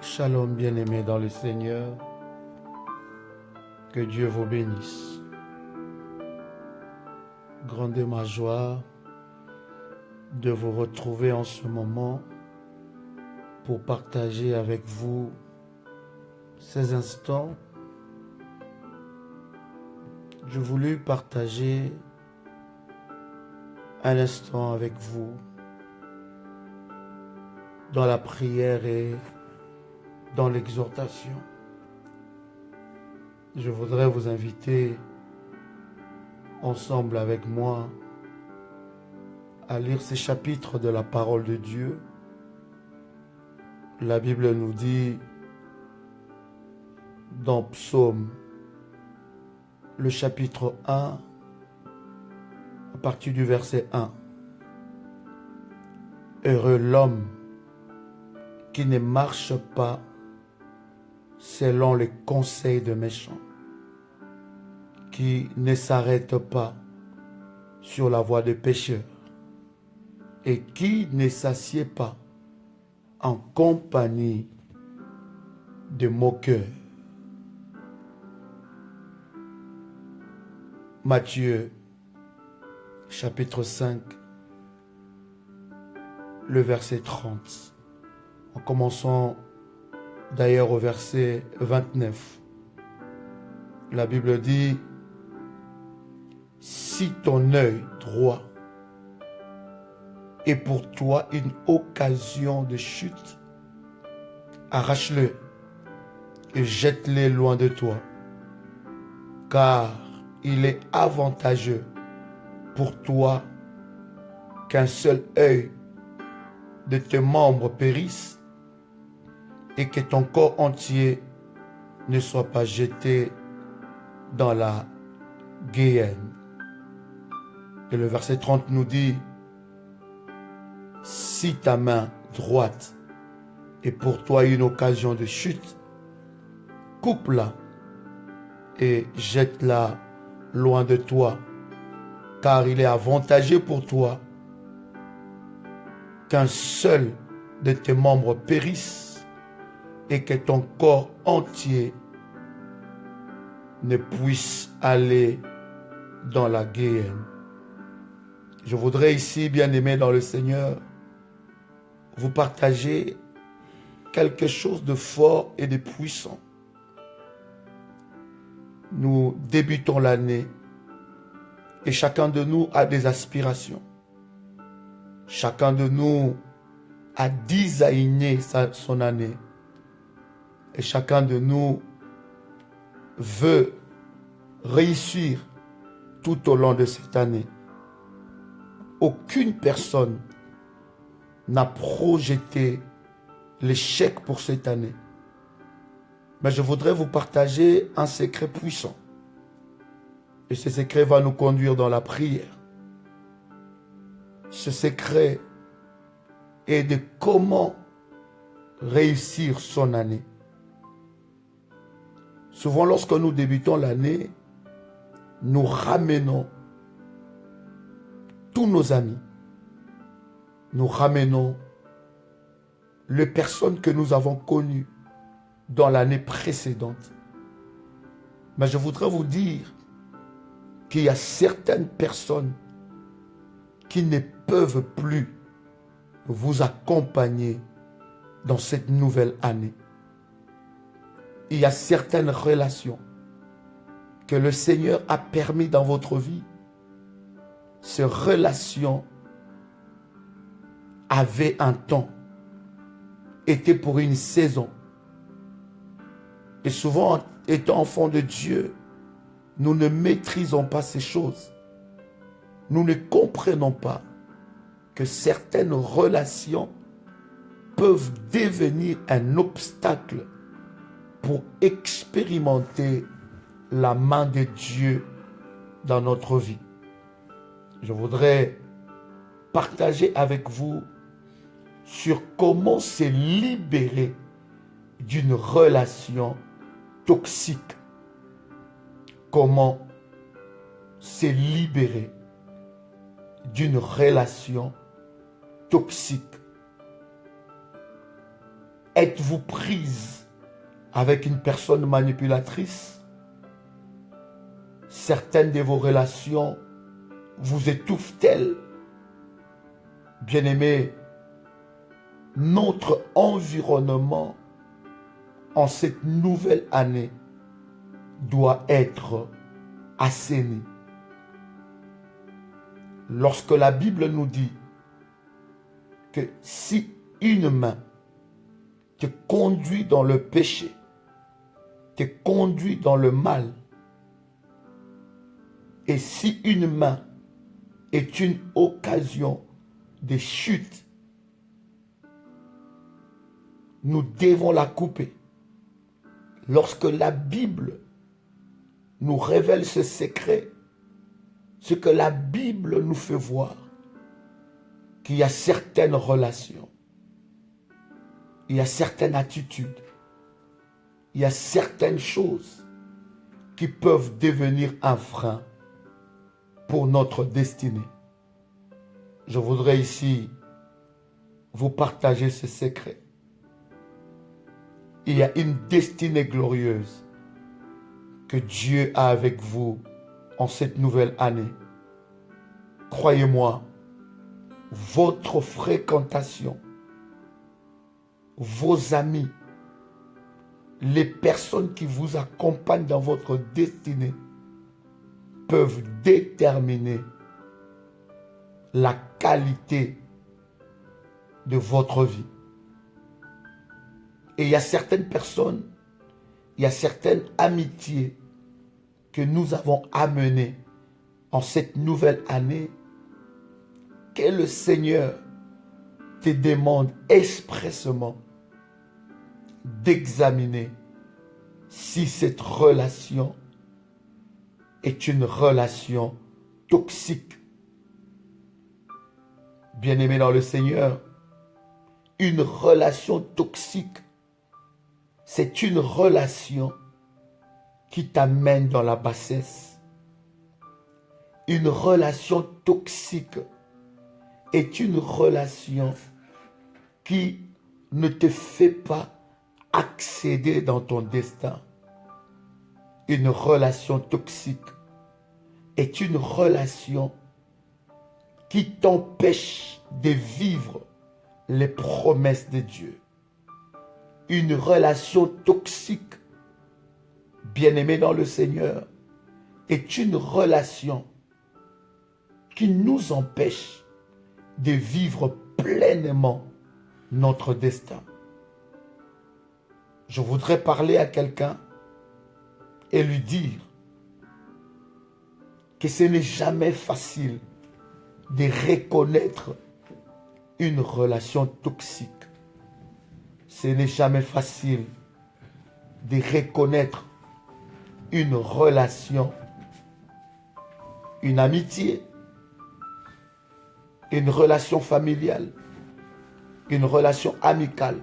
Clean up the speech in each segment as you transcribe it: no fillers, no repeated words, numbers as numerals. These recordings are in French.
Shalom bien-aimés dans le Seigneur, que Dieu vous bénisse. Grande est ma joie de vous retrouver en ce moment pour partager avec vous ces instants. Je voulus partager un instant avec vous dans la prière et dans l'exhortation. Je voudrais vous inviter ensemble avec moi à lire ces chapitres de la parole de Dieu. La Bible nous dit dans Psaume, le chapitre 1, à partir du verset 1. Heureux l'homme qui ne marche pas selon les conseils de méchants, qui ne s'arrête pas sur la voie des pécheurs et qui ne s'assied pas en compagnie de moqueurs. Matthieu, chapitre 5, le verset 30. En commençant d'ailleurs au verset 29. La Bible dit, si ton œil droit est pour toi une occasion de chute, arrache-le et jette-le loin de toi, car il est avantageux pour toi qu'un seul œil de tes membres périsse et que ton corps entier ne soit pas jeté dans la guéhenne. Et le verset 30 nous dit, si ta main droite est pour toi une occasion de chute, coupe-la et jette-la loin de toi, car il est avantageux pour toi qu'un seul de tes membres périsse et que ton corps entier ne puisse aller dans la guéhenne. Je voudrais ici, bien-aimés dans le Seigneur, vous partager quelque chose de fort et de puissant. Nous débutons l'année et chacun de nous a des aspirations. Chacun de nous a designé son année. Et chacun de nous veut réussir tout au long de cette année. Aucune personne n'a projeté l'échec pour cette année. Mais je voudrais vous partager un secret puissant. Et ce secret va nous conduire dans la prière. Ce secret est de comment réussir son année. Souvent, lorsque nous débutons l'année, nous ramenons tous nos amis. Nous ramenons les personnes que nous avons connues dans l'année précédente. Mais je voudrais vous dire qu'il y a certaines personnes qui ne peuvent plus vous accompagner dans cette nouvelle année. Il y a certaines relations que le Seigneur a permis dans votre vie. Ces relations avaient un temps, étaient pour une saison. Et souvent, étant enfants de Dieu, nous ne maîtrisons pas ces choses. Nous ne comprenons pas que certaines relations peuvent devenir un obstacle pour expérimenter la main de Dieu dans notre vie. Je voudrais partager avec vous sur comment se libérer d'une relation toxique. Comment se libérer d'une relation toxique. Êtes-vous prise avec une personne manipulatrice? Certaines de vos relations vous étouffent-elles? Bien-aimés, notre environnement en cette nouvelle année doit être assaini. Lorsque la Bible nous dit que si une main te conduit dans le péché, te conduit dans le mal, et si une main est une occasion de chute, nous devons la couper. Lorsque la Bible nous révèle ce secret, ce que la Bible nous fait voir, qu'il y a certaines relations, il y a certaines attitudes, il y a certaines choses qui peuvent devenir un frein pour notre destinée. Je voudrais ici vous partager ce secret. Il y a une destinée glorieuse que Dieu a avec vous en cette nouvelle année. Croyez-moi, votre fréquentation, vos amis, les personnes qui vous accompagnent dans votre destinée peuvent déterminer la qualité de votre vie. Et il y a certaines personnes, il y a certaines amitiés que nous avons amenées en cette nouvelle année que le Seigneur te demande expressément d'examiner si cette relation est une relation toxique. Bien-aimé dans le Seigneur, une relation toxique, c'est une relation qui t'amène dans la bassesse. Une relation toxique est une relation qui ne te fait pas accéder dans ton destin. Une relation toxique est une relation qui t'empêche de vivre les promesses de Dieu. Une relation toxique, bien-aimée dans le Seigneur, est une relation qui nous empêche de vivre pleinement notre destin. Je voudrais parler à quelqu'un et lui dire que ce n'est jamais facile de reconnaître une relation toxique. Ce n'est jamais facile de reconnaître une relation, une amitié, une relation familiale, une relation amicale,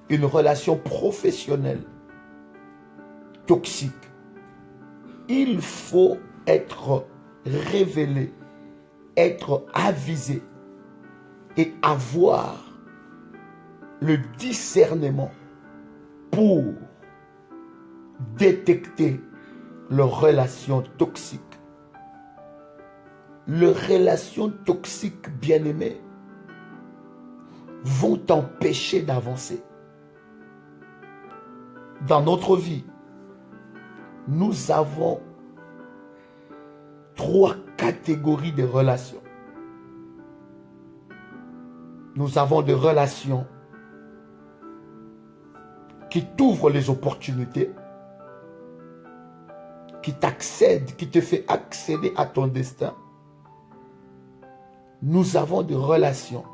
une relation professionnelle toxique. Il faut être révélé, être avisé et avoir le discernement pour détecter les relations toxiques. Les relations toxiques, bien-aimées, vont t'empêcher d'avancer. Dans notre vie, nous avons 3 catégories de relations. Nous avons des relations qui t'ouvrent les opportunités, qui t'accèdent, qui te fait accéder à ton destin. Nous avons des relations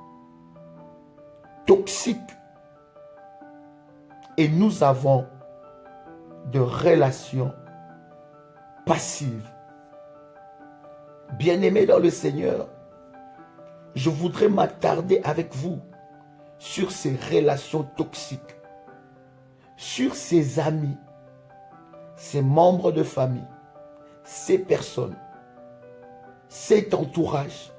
toxiques et nous avons des relations passives. Bien-aimés dans le Seigneur, je voudrais m'attarder avec vous sur ces relations toxiques, sur ces amis, ces membres de famille, ces personnes, cet entourage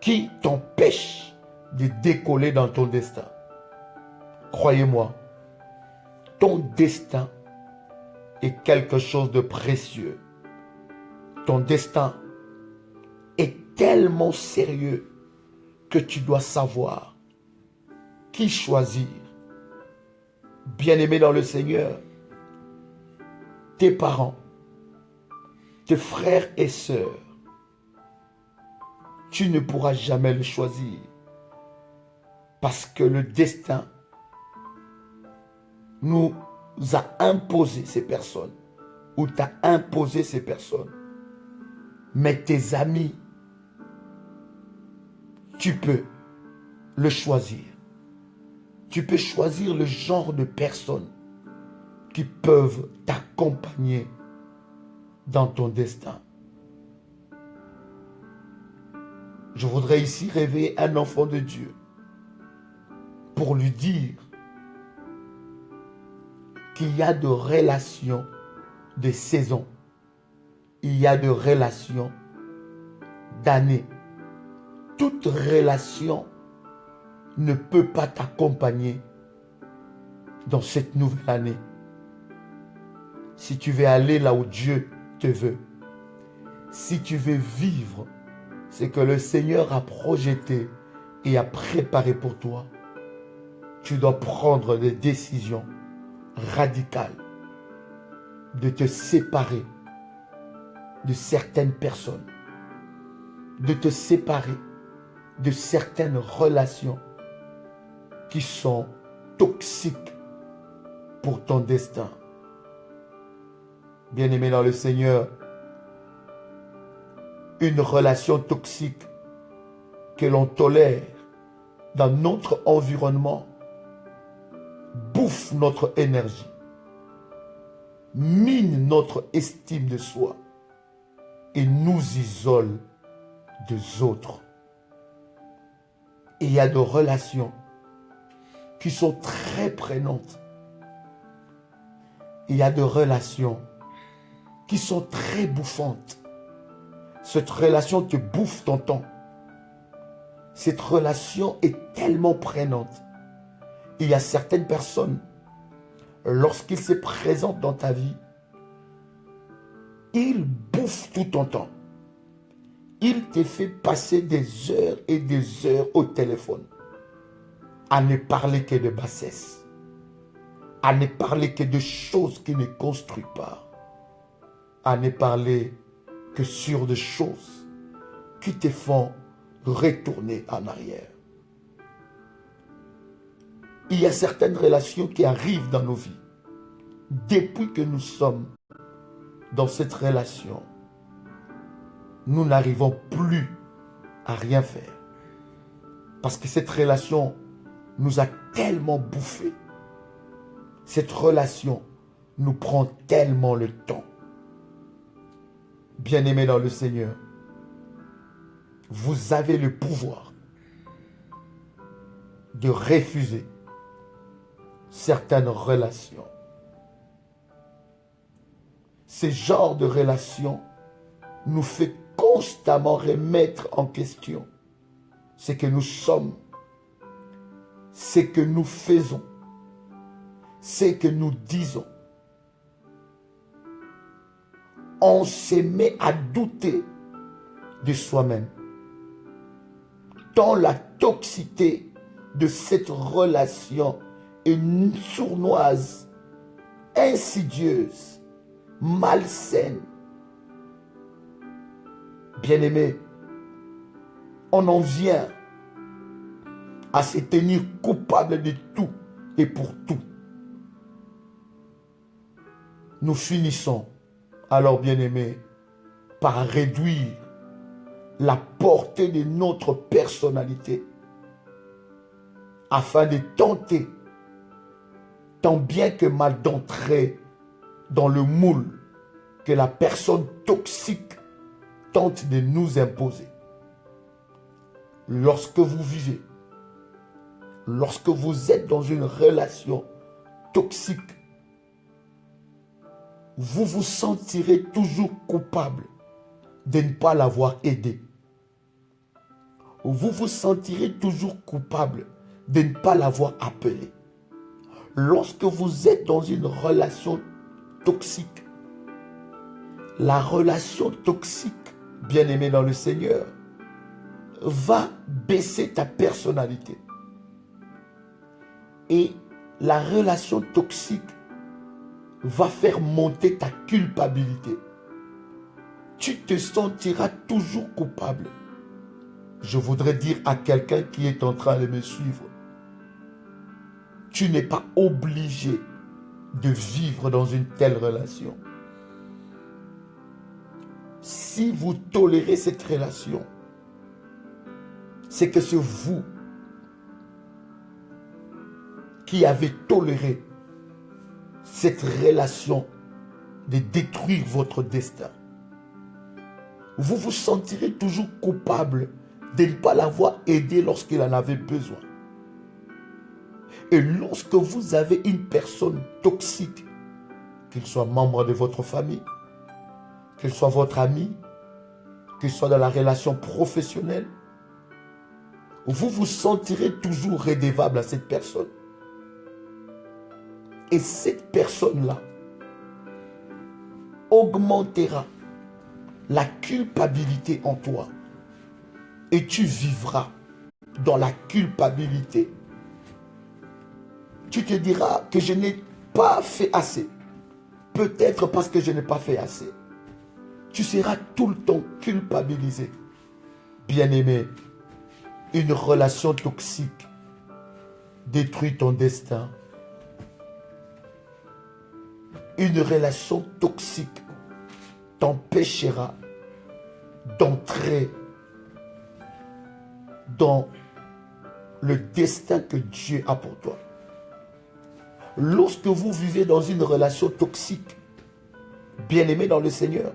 qui t'empêchent de décoller dans ton destin. Croyez-moi, ton destin est quelque chose de précieux. Ton destin est tellement sérieux que tu dois savoir qui choisir. Bien-aimé dans le Seigneur, tes parents, tes frères et sœurs, tu ne pourras jamais le choisir parce que le destin nous a imposé ces personnes ou t'a imposé ces personnes. Mais tes amis, tu peux le choisir. Tu peux choisir le genre de personnes qui peuvent t'accompagner dans ton destin. Je voudrais ici réveiller un enfant de Dieu pour lui dire qu'il y a de relations de saison, il y a de relations d'années. Toute relation ne peut pas t'accompagner dans cette nouvelle année. Si tu veux aller là où Dieu te veut, si tu veux vivre ce que le Seigneur a projeté et a préparé pour toi, tu dois prendre des décisions radicales de te séparer de certaines personnes, de te séparer de certaines relations qui sont toxiques pour ton destin. Bien-aimé dans le Seigneur, une relation toxique que l'on tolère dans notre environnement bouffe notre énergie, mine notre estime de soi et nous isole des autres. Et il y a des relations qui sont très prenantes. Il y a des relations qui sont très bouffantes. Cette relation te bouffe ton temps. Cette relation est tellement prenante. Il y a certaines personnes, lorsqu'ils se présentent dans ta vie, ils bouffent tout ton temps. Il te fait passer des heures et des heures au téléphone à ne parler que de bassesse, à ne parler que de choses qui ne construisent pas, à ne parler que sur des choses qui te font retourner en arrière. Il y a certaines relations qui arrivent dans nos vies. Depuis que nous sommes dans cette relation, nous n'arrivons plus à rien faire. Parce que cette relation nous a tellement bouffé. Cette relation nous prend tellement le temps. Bien-aimés dans le Seigneur, vous avez le pouvoir de refuser certaines relations. Ce genre de relation nous fait constamment remettre en question ce que nous sommes, ce que nous faisons, ce que nous disons. On se met à douter de soi-même. Tant la toxicité de cette relation est sournoise, insidieuse, malsaine. Bien-aimé, on en vient à se tenir coupable de tout et pour tout. Nous finissons alors, bien-aimé, par réduire la portée de notre personnalité afin de tenter, tant bien que mal, d'entrer dans le moule que la personne toxique tente de nous imposer. Lorsque vous vivez, lorsque vous êtes dans une relation toxique, vous vous sentirez toujours coupable de ne pas l'avoir aidé. Vous vous sentirez toujours coupable de ne pas l'avoir appelé. Lorsque vous êtes dans une relation toxique, la relation toxique, bien-aimé dans le Seigneur, va baisser ta personnalité. Et la relation toxique va faire monter ta culpabilité. Tu te sentiras toujours coupable. Je voudrais dire à quelqu'un qui est en train de me suivre, tu n'es pas obligé de vivre dans une telle relation. Si vous tolérez cette relation, c'est que c'est vous qui avez toléré cette relation de détruire votre destin. Vous vous sentirez toujours coupable de ne pas l'avoir aidé lorsqu'il en avait besoin. Et lorsque vous avez une personne toxique, qu'il soit membre de votre famille, qu'il soit votre ami, qu'il soit dans la relation professionnelle, vous vous sentirez toujours redevable à cette personne. Et cette personne-là augmentera la culpabilité en toi. Et tu vivras dans la culpabilité. Tu te diras que je n'ai pas fait assez. Peut-être parce que je n'ai pas fait assez. Tu seras tout le temps culpabilisé. Bien-aimé, une relation toxique détruit ton destin. Une relation toxique t'empêchera d'entrer dans le destin que Dieu a pour toi. Lorsque vous vivez dans une relation toxique, bien-aimé dans le Seigneur,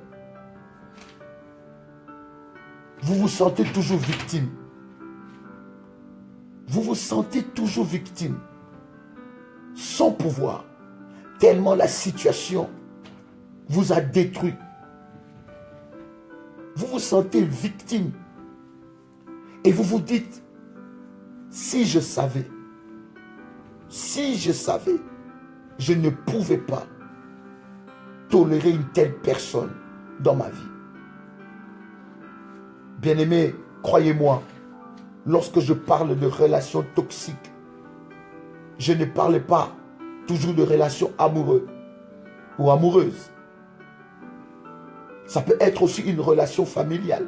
vous vous sentez toujours victime. Vous vous sentez toujours victime, sans pouvoir, tellement la situation vous a détruit. Vous vous sentez victime. Et vous vous dites, si je savais, je ne pouvais pas tolérer une telle personne dans ma vie. Bien-aimé, croyez-moi, lorsque je parle de relations toxiques, je ne parle pas toujours de relations amoureuses ou amoureuses. Ça peut être aussi une relation familiale.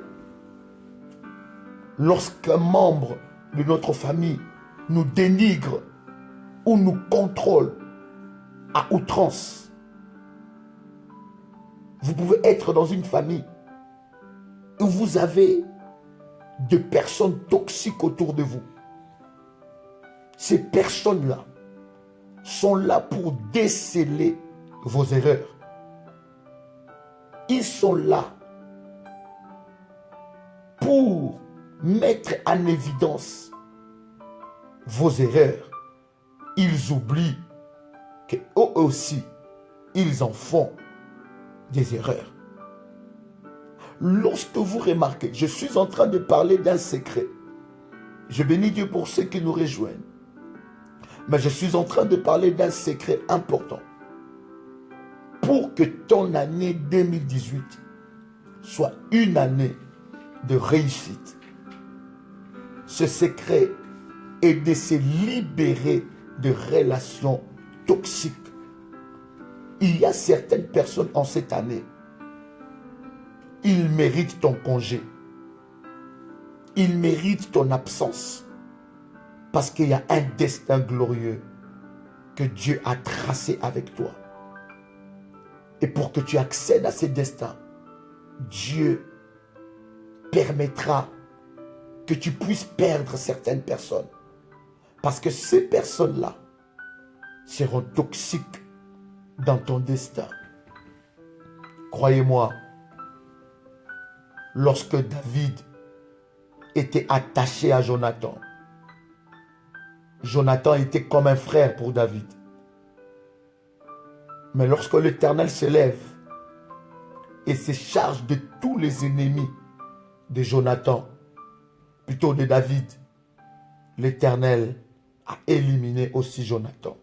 Lorsqu'un membre de notre famille nous dénigre ou nous contrôle à outrance, vous pouvez être dans une famille où vous avez de personnes toxiques autour de vous. Ces personnes-là sont là pour déceler vos erreurs. Ils sont là pour mettre en évidence vos erreurs. Ils oublient qu'eux aussi, ils en font des erreurs. Lorsque vous remarquez, je suis en train de parler d'un secret. Je bénis Dieu pour ceux qui nous rejoignent. Mais je suis en train de parler d'un secret important. Pour que ton année 2018 soit une année de réussite, ce secret est de se libérer de relations toxiques. Il y a certaines personnes en cette année, ils méritent ton congé. Ils méritent ton absence. Parce qu'il y a un destin glorieux que Dieu a tracé avec toi. Et pour que tu accèdes à ce destin, Dieu permettra que tu puisses perdre certaines personnes. Parce que ces personnes-là seront toxiques dans ton destin. Croyez-moi, lorsque David était attaché à Jonathan, Jonathan était comme un frère pour David. Mais lorsque l'Éternel se lève et se charge de tous les ennemis de Jonathan, plutôt de David, l'Éternel a éliminé aussi Jonathan.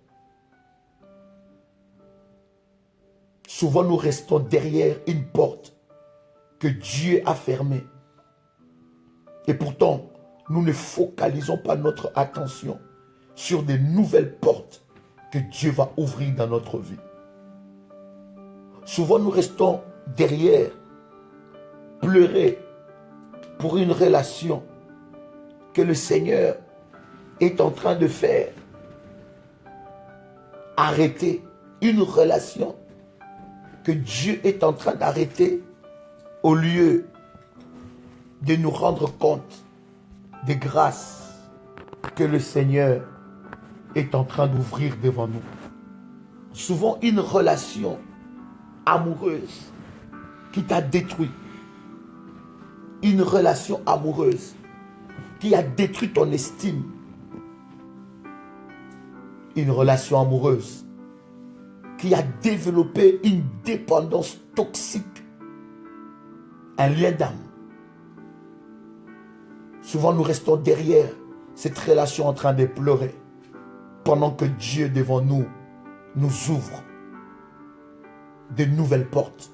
Souvent, nous restons derrière une porte que Dieu a fermée. Et pourtant, nous ne focalisons pas notre attention sur des nouvelles portes que Dieu va ouvrir dans notre vie. Souvent, nous restons derrière, pleurer pour une relation que le Seigneur est en train de faire. Arrêter une relation que Dieu est en train d'arrêter au lieu de nous rendre compte des grâces que le Seigneur est en train d'ouvrir devant nous. Souvent, une relation amoureuse qui t'a détruit. Une relation amoureuse qui a détruit ton estime. Une relation amoureuse qui a développé une dépendance toxique. Un lien d'âme. Souvent, nous restons derrière cette relation en train de pleurer pendant que Dieu devant nous nous ouvre de nouvelles portes.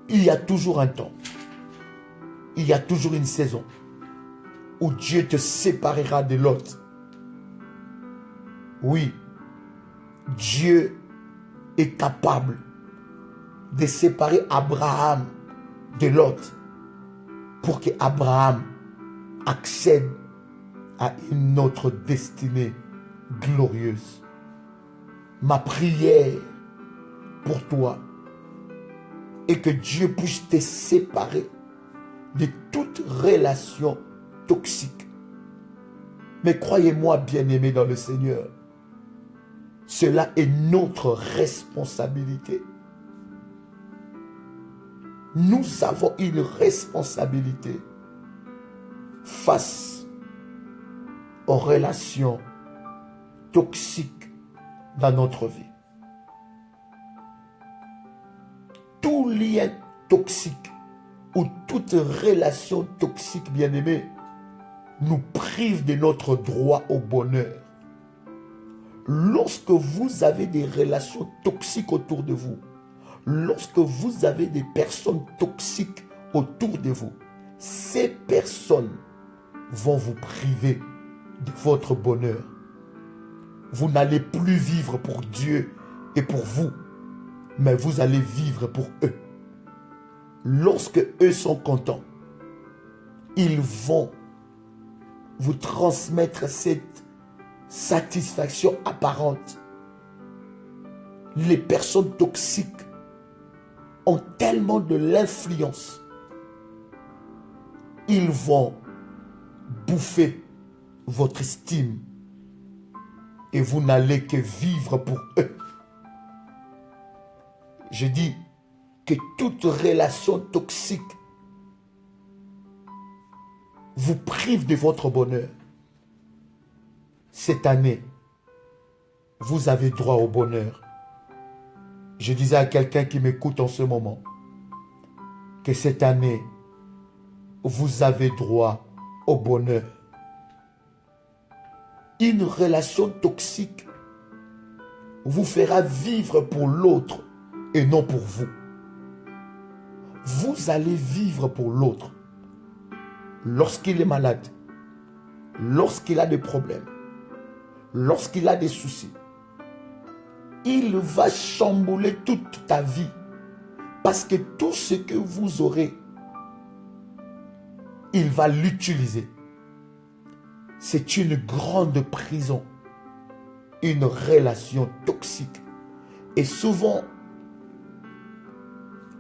Il y a toujours un temps, il y a toujours une saison où Dieu te séparera de l'autre. Oui, Dieu est capable de séparer Abraham de l'autre pour que Abraham accède à une autre destinée glorieuse. Ma prière pour toi est que Dieu puisse te séparer de toute relation toxique. Mais croyez-moi, bien-aimé dans le Seigneur, cela est notre responsabilité. Nous avons une responsabilité face aux relations toxiques dans notre vie. Tout lien toxique ou toute relation toxique, bien-aimé, nous prive de notre droit au bonheur. Lorsque vous avez des relations toxiques autour de vous, lorsque vous avez des personnes toxiques autour de vous, ces personnes vont vous priver de votre bonheur. Vous n'allez plus vivre pour Dieu et pour vous, mais vous allez vivre pour eux. Lorsque eux sont contents, ils vont vous transmettre cette satisfaction apparente. Les personnes toxiques ont tellement de l'influence. Ils vont bouffer votre estime et vous n'allez que vivre pour eux. Je dis que toute relation toxique vous prive de votre bonheur. Cette année, vous avez droit au bonheur. Je disais à quelqu'un qui m'écoute en ce moment que cette année, vous avez droit au bonheur. Une relation toxique vous fera vivre pour l'autre et non pour vous. Vous allez vivre pour l'autre lorsqu'il est malade, lorsqu'il a des problèmes, lorsqu'il a des soucis. Il va chambouler toute ta vie parce que tout ce que vous aurez, il va l'utiliser. C'est une grande prison, une relation toxique. Et souvent,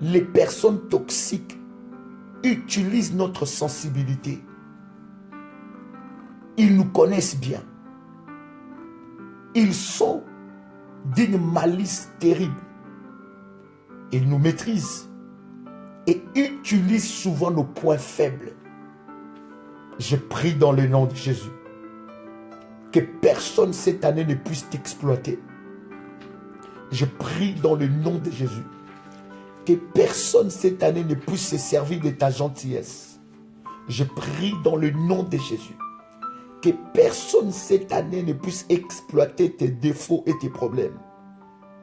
les personnes toxiques utilisent notre sensibilité. Ils nous connaissent bien. Ils sont d'une malice terrible. Ils nous maîtrisent et utilisent souvent nos points faibles. Je prie dans le nom de Jésus que personne cette année ne puisse t'exploiter. Je prie dans le nom de Jésus que personne cette année ne puisse se servir de ta gentillesse. Je prie dans le nom de Jésus que personne cette année ne puisse exploiter tes défauts et tes problèmes.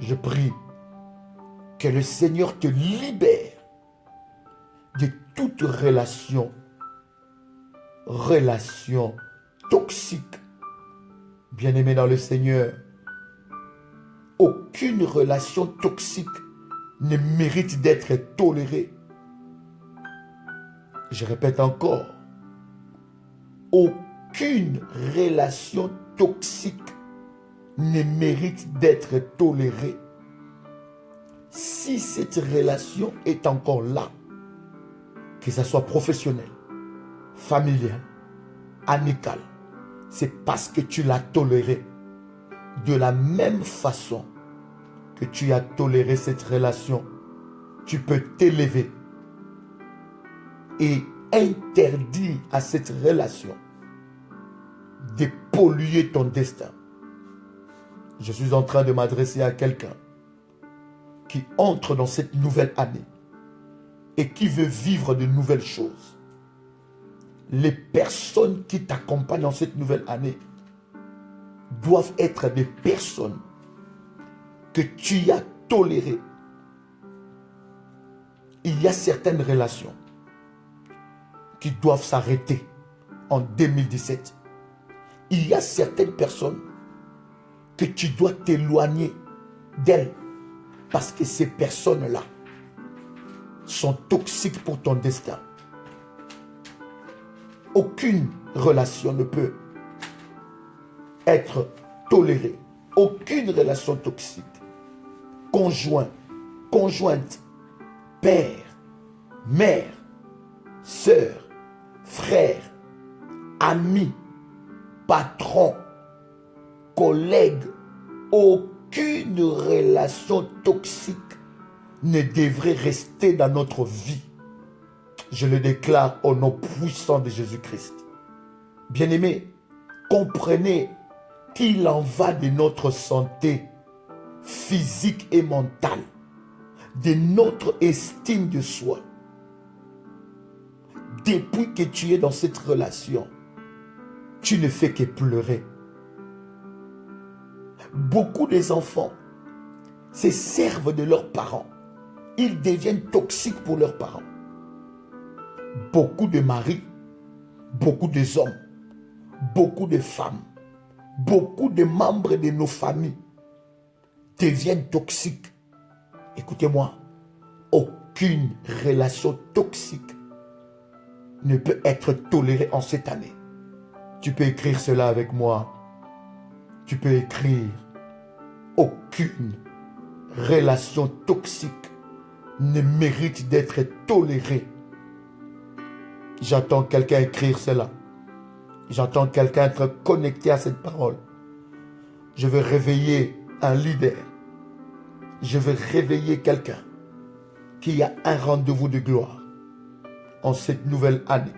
Je prie que le Seigneur te libère de toute relation toxique. Bien-aimé dans le Seigneur, aucune relation toxique ne mérite d'être tolérée. Je répète encore, aucune relation toxique ne mérite d'être tolérée. Si cette relation est encore là, que ce soit professionnel, familial, amical, c'est parce que tu l'as toléré. De la même façon que tu as toléré cette relation, tu peux t'élever et interdire à cette relation de polluer ton destin. Je suis en train de m'adresser à quelqu'un qui entre dans cette nouvelle année et qui veut vivre de nouvelles choses. Les personnes qui t'accompagnent dans cette nouvelle année doivent être des personnes que tu as tolérées. Il y a certaines relations qui doivent s'arrêter en 2017. Il y a certaines personnes que tu dois t'éloigner d'elles parce que ces personnes-là sont toxiques pour ton destin. Aucune relation ne peut être tolérée. Aucune relation toxique. Conjoint, conjointe, père, mère, sœur, frère, ami, patron, collègue, aucune relation toxique ne devrait rester dans notre vie. Je le déclare au nom puissant de Jésus-Christ. Bien-aimés, comprenez qu'il en va de notre santé physique et mentale, de notre estime de soi. Depuis que tu es dans cette relation, tu ne fais que pleurer. Beaucoup des enfants se servent de leurs parents. Ils deviennent toxiques pour leurs parents. Beaucoup de maris, beaucoup de hommes, beaucoup de femmes, beaucoup de membres de nos familles deviennent toxiques. Écoutez-moi, aucune relation toxique ne peut être tolérée en cette année. Tu peux écrire cela avec moi. Tu peux écrire: aucune relation toxique ne mérite d'être tolérée. J'entends quelqu'un écrire cela. J'entends quelqu'un être connecté à cette parole. Je veux réveiller un leader. Je veux réveiller quelqu'un qui a un rendez-vous de gloire en cette nouvelle année.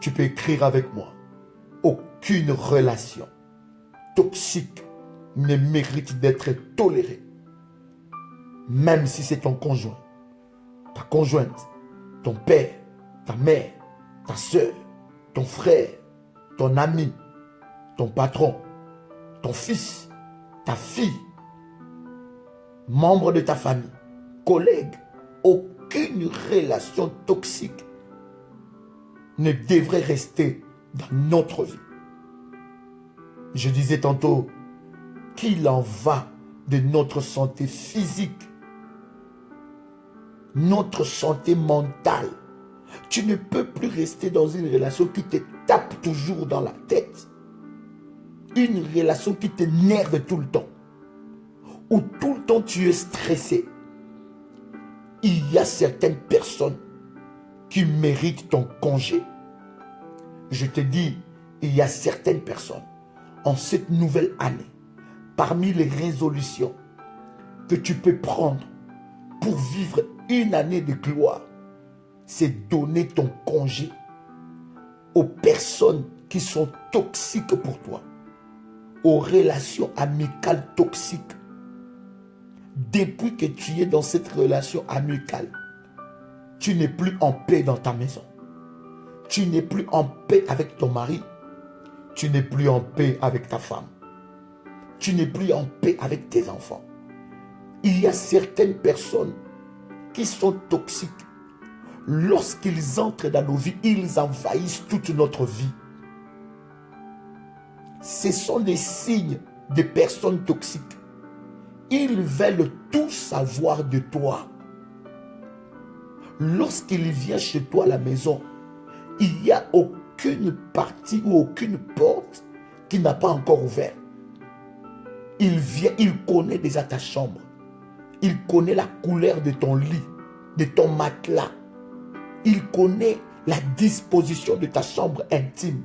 Tu peux écrire avec moi: aucune relation toxique ne mérite d'être tolérée. Même si c'est ton conjoint, ta conjointe, ton père, ta mère, ta soeur, ton frère, ton ami, ton patron, ton fils, ta fille, membre de ta famille, collègue, aucune relation toxique ne devrait rester dans notre vie. Je disais tantôt qu'il en va de notre santé physique, notre santé mentale. Tu ne peux plus rester dans une relation qui te tape toujours dans la tête. Une relation qui t'énerve tout le temps. Où tout le temps tu es stressé. Il y a certaines personnes qui méritent ton congé. Je te dis, il y a certaines personnes en cette nouvelle année, parmi les résolutions que tu peux prendre pour vivre une année de gloire, c'est donner ton congé aux personnes qui sont toxiques pour toi, aux relations amicales toxiques. Depuis que tu es dans cette relation amicale, tu n'es plus en paix dans ta maison. Tu n'es plus en paix avec ton mari. Tu n'es plus en paix avec ta femme. Tu n'es plus en paix avec tes enfants. Il y a certaines personnes qui sont toxiques. Lorsqu'ils entrent dans nos vies, ils envahissent toute notre vie. Ce sont des signes de personnes toxiques. Ils veulent tout savoir de toi. Lorsqu'il vient chez toi à la maison, il n'y a aucune partie ou aucune porte qui n'a pas encore ouvert. Il vient, il connaît déjà ta chambre. Il connaît la couleur de ton lit, de ton matelas. Il connaît la disposition de ta chambre intime.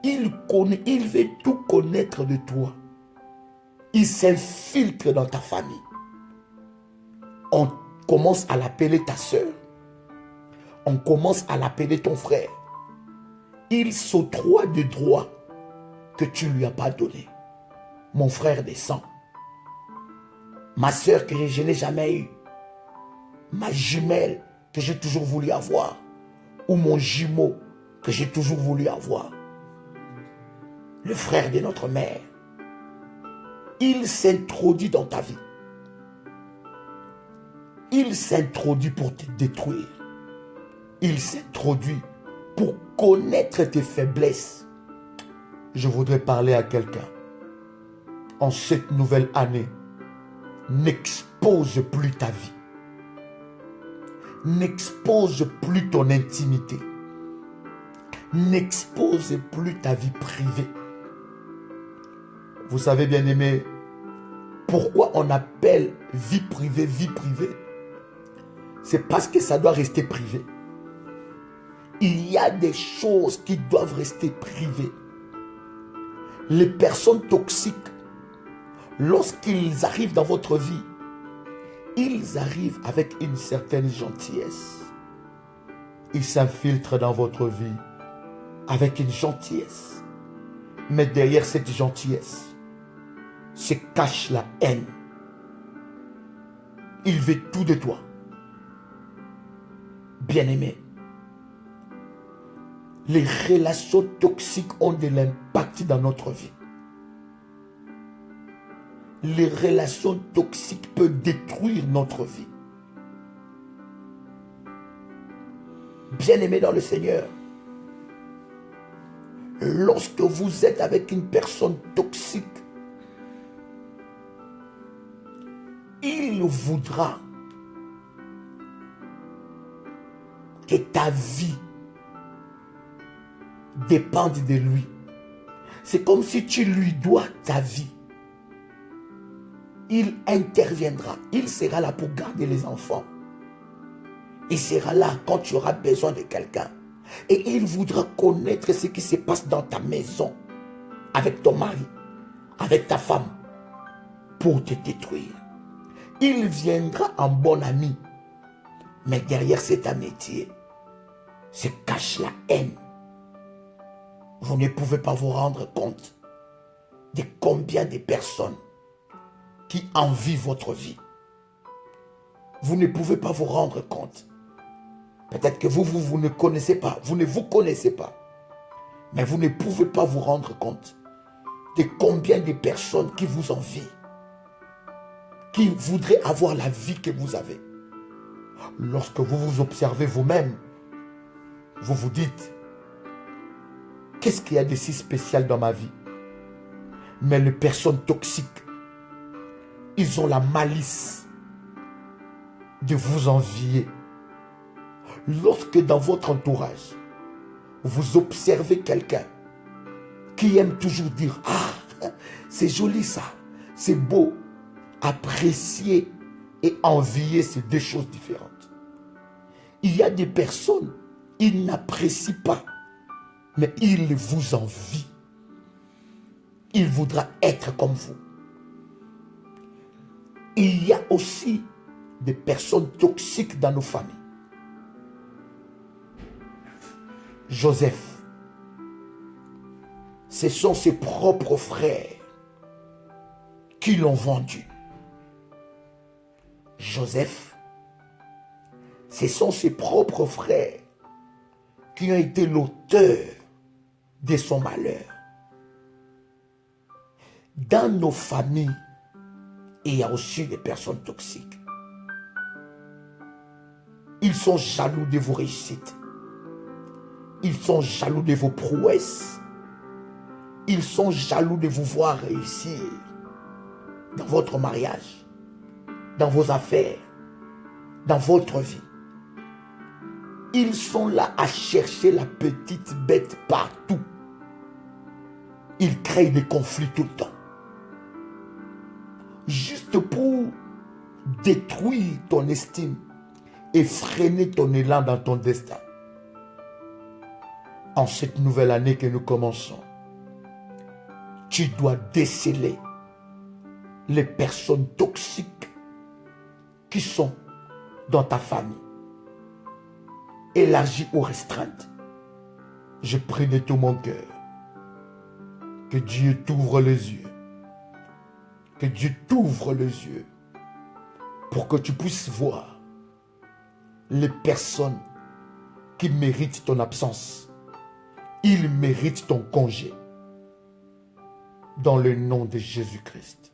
Il connaît, il veut tout connaître de toi. Il s'infiltre dans ta famille. On commence à l'appeler ta soeur. On commence à l'appeler ton frère. Il s'octroie des droits que tu ne lui as pas donnés. Mon frère descend. Ma soeur que je n'ai jamais eue. Ma jumelle que j'ai toujours voulu avoir. Ou mon jumeau que j'ai toujours voulu avoir. Le frère de notre mère. Il s'introduit dans ta vie. Il s'introduit pour te détruire. Il s'introduit pour connaître tes faiblesses. Je voudrais parler à quelqu'un. En cette nouvelle année, n'expose plus ta vie. N'expose plus ton intimité. N'expose plus ta vie privée. Vous savez, bien aimé, pourquoi on appelle vie privée, vie privée? C'est parce que ça doit rester privé. Il y a des choses qui doivent rester privées. Les personnes toxiques, lorsqu'ils arrivent dans votre vie, ils arrivent avec une certaine gentillesse. Ils s'infiltrent dans votre vie avec une gentillesse. Mais derrière cette gentillesse se cache la haine. Il veut tout de toi. Bien-aimé, les relations toxiques ont de l'impact dans notre vie. Les relations toxiques peuvent détruire notre vie. Bien-aimé dans le Seigneur, lorsque vous êtes avec une personne toxique, il voudra que ta vie dépende de lui. C'est comme si tu lui dois ta vie. Il interviendra. Il sera là pour garder les enfants. Il sera là quand tu auras besoin de quelqu'un. Et il voudra connaître ce qui se passe dans ta maison, avec ton mari, avec ta femme, pour te détruire. Il viendra en bon ami. Mais derrière cet amitié se cache la haine. Vous ne pouvez pas vous rendre compte de combien de personnes qui envient votre vie. Vous ne pouvez pas vous rendre compte. Peut-être que vous ne connaissez pas, vous ne vous connaissez pas. Mais vous ne pouvez pas vous rendre compte de combien de personnes qui vous envient, qui voudraient avoir la vie que vous avez. Lorsque vous vous observez vous-même, vous vous dites, qu'est-ce qu'il y a de si spécial dans ma vie? Mais les personnes toxiques, ils ont la malice de vous envier. Lorsque dans votre entourage, vous observez quelqu'un qui aime toujours dire, ah, c'est joli ça, c'est beau. Apprécier et envier, c'est deux choses différentes. Il y a des personnes, ils n'apprécient pas, mais ils vous envient. Il voudra être comme vous. Il y a aussi des personnes toxiques dans nos familles. Joseph, ce sont ses propres frères qui l'ont vendu. Joseph, ce sont ses propres frères qui ont été l'auteur de son malheur. Dans nos familles, Et il y a aussi des personnes toxiques. Ils sont jaloux de vos réussites. Ils sont jaloux de vos prouesses. Ils sont jaloux de vous voir réussir dans votre mariage, dans vos affaires, dans votre vie. Ils sont là à chercher la petite bête partout. Ils créent des conflits tout le temps. Juste pour détruire ton estime et freiner ton élan dans ton destin. En cette nouvelle année que nous commençons, tu dois déceler les personnes toxiques qui sont dans ta famille. Élargie ou restreinte. Je prie de tout mon cœur que Dieu t'ouvre les yeux. Que Dieu t'ouvre les yeux pour que tu puisses voir les personnes qui méritent ton absence. Ils méritent ton congé. Dans le nom de Jésus-Christ.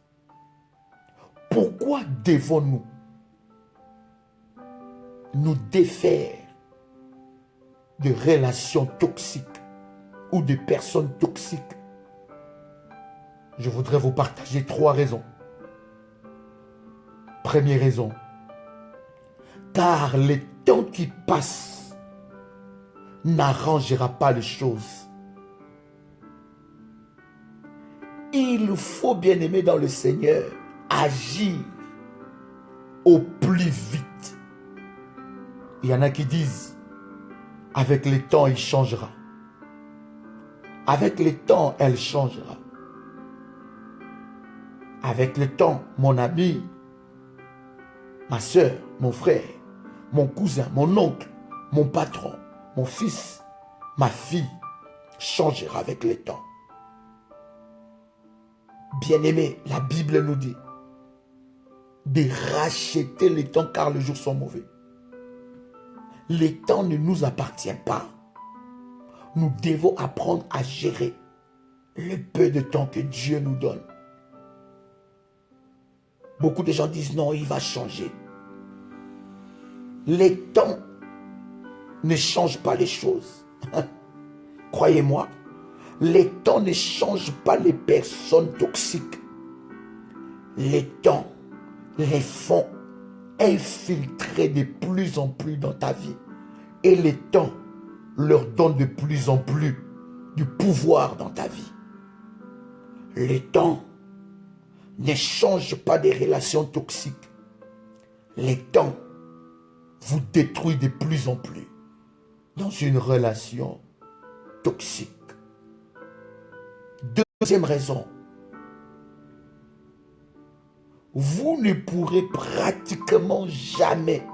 Pourquoi devons-nous nous défaire de relations toxiques ou de personnes toxiques? Je voudrais vous partager 3 raisons. Première raison, car le temps qui passe n'arrangera pas les choses. Il faut, bien aimé dans le Seigneur, agir au plus vite. Il y en a qui disent, avec le temps, il changera. Avec le temps, elle changera. Avec le temps, mon ami, ma soeur, mon frère, mon cousin, mon oncle, mon patron, mon fils, ma fille, changera avec le temps. Bien-aimé, la Bible nous dit de racheter les temps car les jours sont mauvais. Le temps ne nous appartient pas. Nous devons apprendre à gérer le peu de temps que Dieu nous donne. Beaucoup de gens disent non, il va changer. Le temps ne change pas les choses. Croyez-moi, le temps ne change pas les personnes toxiques. Le temps les font infiltrer de plus en plus dans ta vie. Et le temps leur donne de plus en plus du pouvoir dans ta vie. Le temps ne change pas des relations toxiques. Le temps vous détruit de plus en plus dans une relation toxique. Deuxième raison, vous ne pourrez pratiquement jamais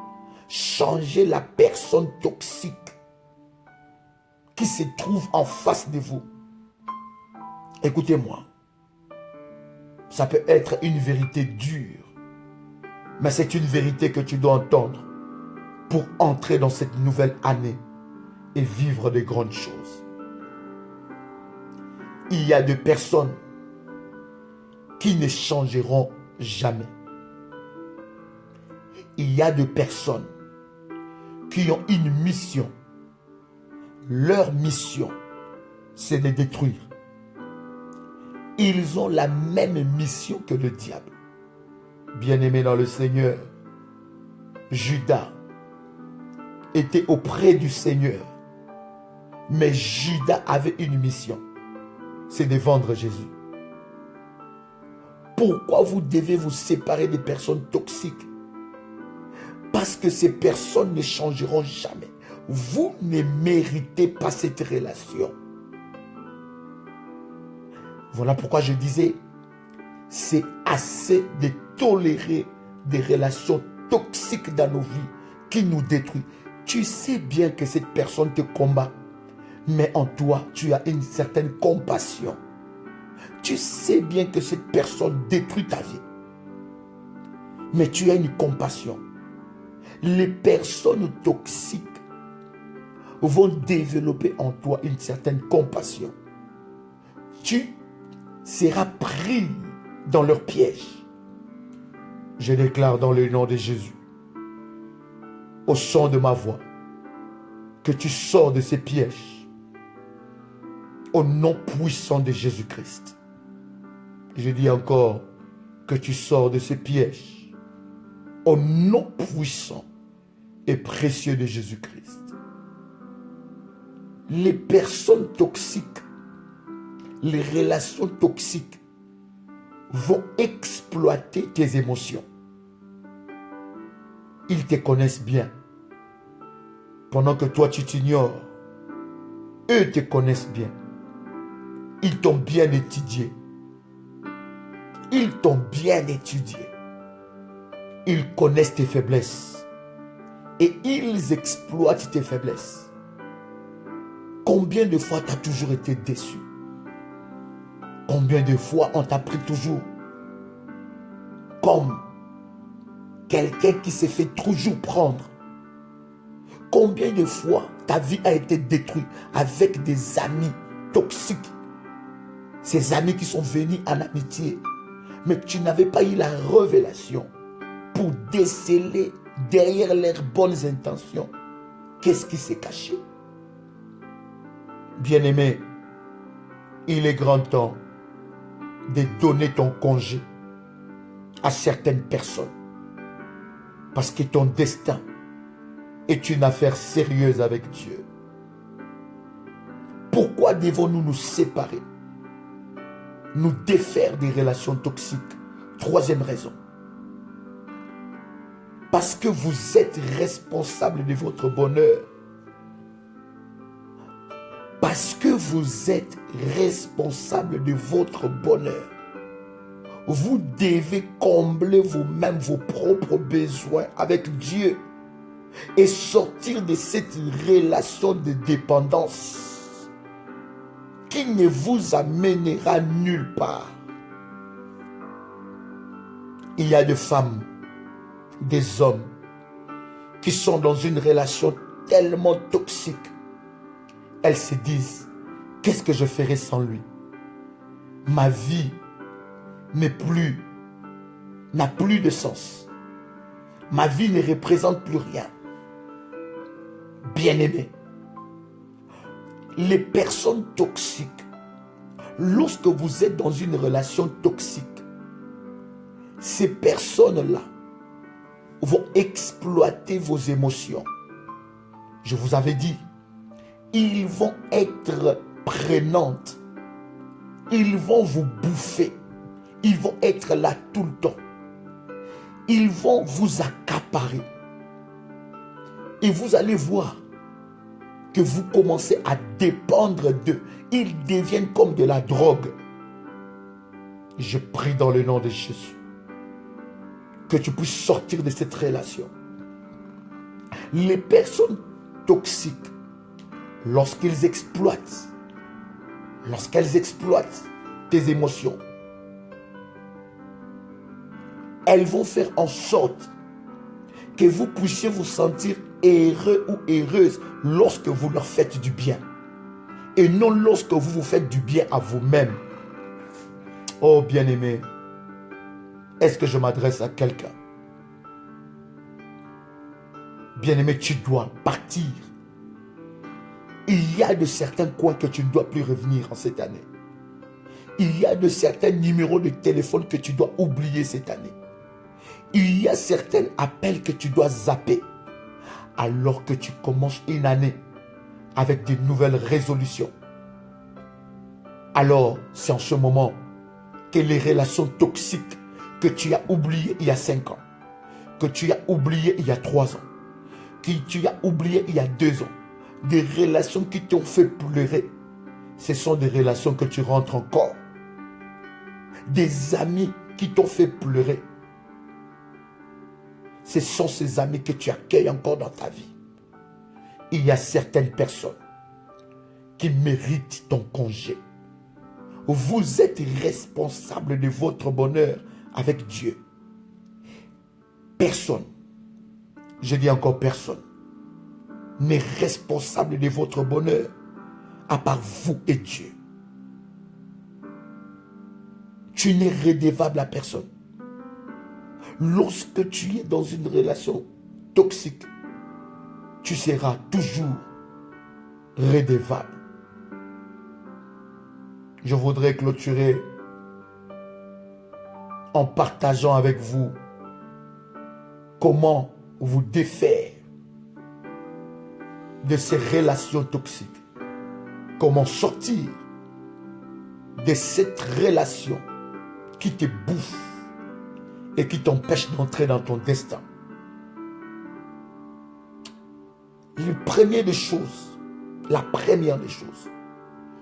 changer la personne toxique qui se trouve en face de vous. Écoutez-moi, ça peut être une vérité dure, mais c'est une vérité que tu dois entendre pour entrer dans cette nouvelle année et vivre de grandes choses. Il y a des personnes qui ne changeront jamais. Il y a des personnes qui ont une mission. Leur mission, c'est de détruire. Ils ont la même mission que le diable. Bien-aimé dans le Seigneur, Judas était auprès du Seigneur. Mais Judas avait une mission. C'est de vendre Jésus. Pourquoi vous devez vous séparer des personnes toxiques? Parce que ces personnes ne changeront jamais. Vous ne méritez pas cette relation. Voilà pourquoi je disais, c'est assez de tolérer des relations toxiques dans nos vies qui nous détruisent. Tu sais bien que cette personne te combat, mais en toi, tu as une certaine compassion. Tu sais bien que cette personne détruit ta vie, mais tu as une compassion. Les personnes toxiques vont développer en toi une certaine compassion. Tu seras pris dans leur piège. Je déclare dans le nom de Jésus, au son de ma voix, que tu sors de ces pièges, au nom puissant de Jésus-Christ. Je dis encore que tu sors de ces pièges, au nom puissant et précieux de Jésus-Christ. Les personnes toxiques, les relations toxiques vont exploiter tes émotions. Ils te connaissent bien. Pendant que toi tu t'ignores, eux te connaissent bien. Ils t'ont bien étudié. Ils t'ont bien étudié. Ils connaissent tes faiblesses. Et ils exploitent tes faiblesses. Combien de fois tu as toujours été déçu? Combien de fois on t'a pris toujours comme quelqu'un qui s'est fait toujours prendre? Combien de fois ta vie a été détruite avec des amis toxiques? Ces amis qui sont venus en amitié, mais tu n'avais pas eu la révélation pour déceler derrière leurs bonnes intentions qu'est-ce qui s'est caché. Bien-aimé, il est grand temps de donner ton congé à certaines personnes. Parce que ton destin est une affaire sérieuse avec Dieu. Pourquoi devons-nous nous séparer? Nous défaire des relations toxiques? Troisième raison. Parce que vous êtes responsable de votre bonheur. Parce que vous êtes responsable de votre bonheur. Vous devez combler vous-même vos propres besoins avec Dieu et sortir de cette relation de dépendance qui ne vous amènera nulle part. Il y a des femmes, des hommes qui sont dans une relation tellement toxique. Elles se disent, qu'est-ce que je ferai sans lui? Ma vie n'a plus de sens. Ma vie ne représente plus rien. Bien-aimés, les personnes toxiques, lorsque vous êtes dans une relation toxique, ces personnes-là vont exploiter vos émotions. Je vous avais dit, ils vont être prenantes. Ils vont vous bouffer. Ils vont être là tout le temps. Ils vont vous accaparer. Et vous allez voir que vous commencez à dépendre d'eux. Ils deviennent comme de la drogue. Je prie dans le nom de Jésus que tu puisses sortir de cette relation. Les personnes toxiques, lorsqu'elles exploitent tes émotions, elles vont faire en sorte que vous puissiez vous sentir heureux ou heureuse lorsque vous leur faites du bien. Et non lorsque vous vous faites du bien à vous-même. Oh bien-aimé, est-ce que je m'adresse à quelqu'un? Bien-aimé, tu dois partir. Il y a de certains coins que tu ne dois plus revenir en cette année. Il y a de certains numéros de téléphone que tu dois oublier cette année. Il y a certains appels que tu dois zapper. Alors que tu commences une année avec de nouvelles résolutions. Alors, c'est en ce moment que les relations toxiques que tu as oubliées il y a 5 ans, que tu as oubliées il y a 3 ans, que tu as oubliées il y a 2 ans, des relations qui t'ont fait pleurer, ce sont des relations que tu rentres encore. Des amis qui t'ont fait pleurer, ce sont ces amis que tu accueilles encore dans ta vie. Il y a certaines personnes qui méritent ton congé. Vous êtes responsable de votre bonheur avec Dieu. Personne, je dis encore personne, n'est responsable de votre bonheur à part vous et Dieu. Tu n'es redevable à personne. Lorsque tu es dans une relation toxique, tu seras toujours redevable. Je voudrais clôturer en partageant avec vous comment vous défaire de ces relations toxiques. Comment sortir de cette relation qui te bouffe et qui t'empêche d'entrer dans ton destin. La première des choses,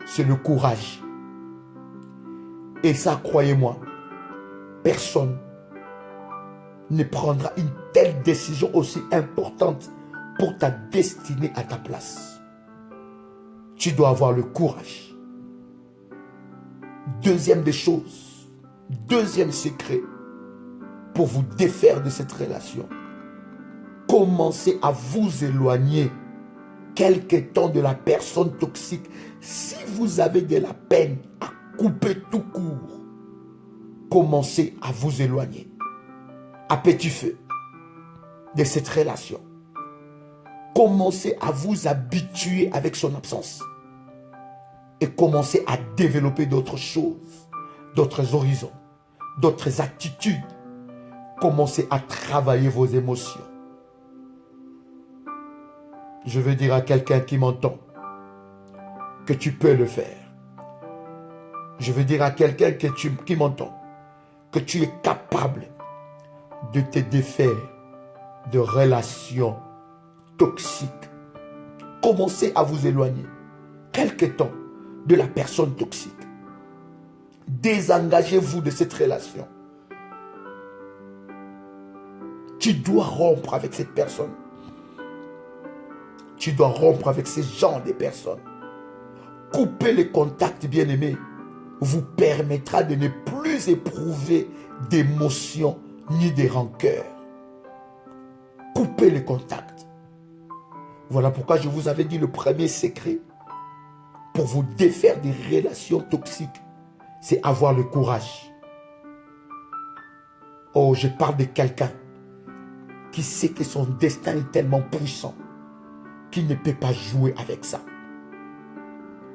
c'est le courage. Et ça, croyez-moi, personne ne prendra une telle décision aussi importante pour ta destinée à ta place. Tu dois avoir le courage. Deuxième des choses, deuxième secret pour vous défaire de cette relation. Commencez à vous éloigner quelque temps de la personne toxique. Si vous avez de la peine à couper tout court, commencez à vous éloigner à petit feu de cette relation. Commencez à vous habituer avec son absence et commencez à développer d'autres choses, d'autres horizons, d'autres attitudes. Commencez à travailler vos émotions. Je veux dire à quelqu'un qui m'entend que tu peux le faire. Je veux dire à quelqu'un qui m'entend que tu es capable de te défaire de relations toxiques. Commencez à vous éloigner quelque temps de la personne toxique. Désengagez-vous de cette relation. Tu dois rompre avec cette personne. Tu dois rompre avec ces genres de personnes. Couper les contacts, bien-aimés, vous permettra de ne plus éprouver d'émotions ni de rancœur. Coupez les contacts. Voilà pourquoi je vous avais dit le premier secret pour vous défaire des relations toxiques, c'est avoir le courage. Oh, je parle de quelqu'un qui sait que son destin est tellement puissant qu'il ne peut pas jouer avec ça.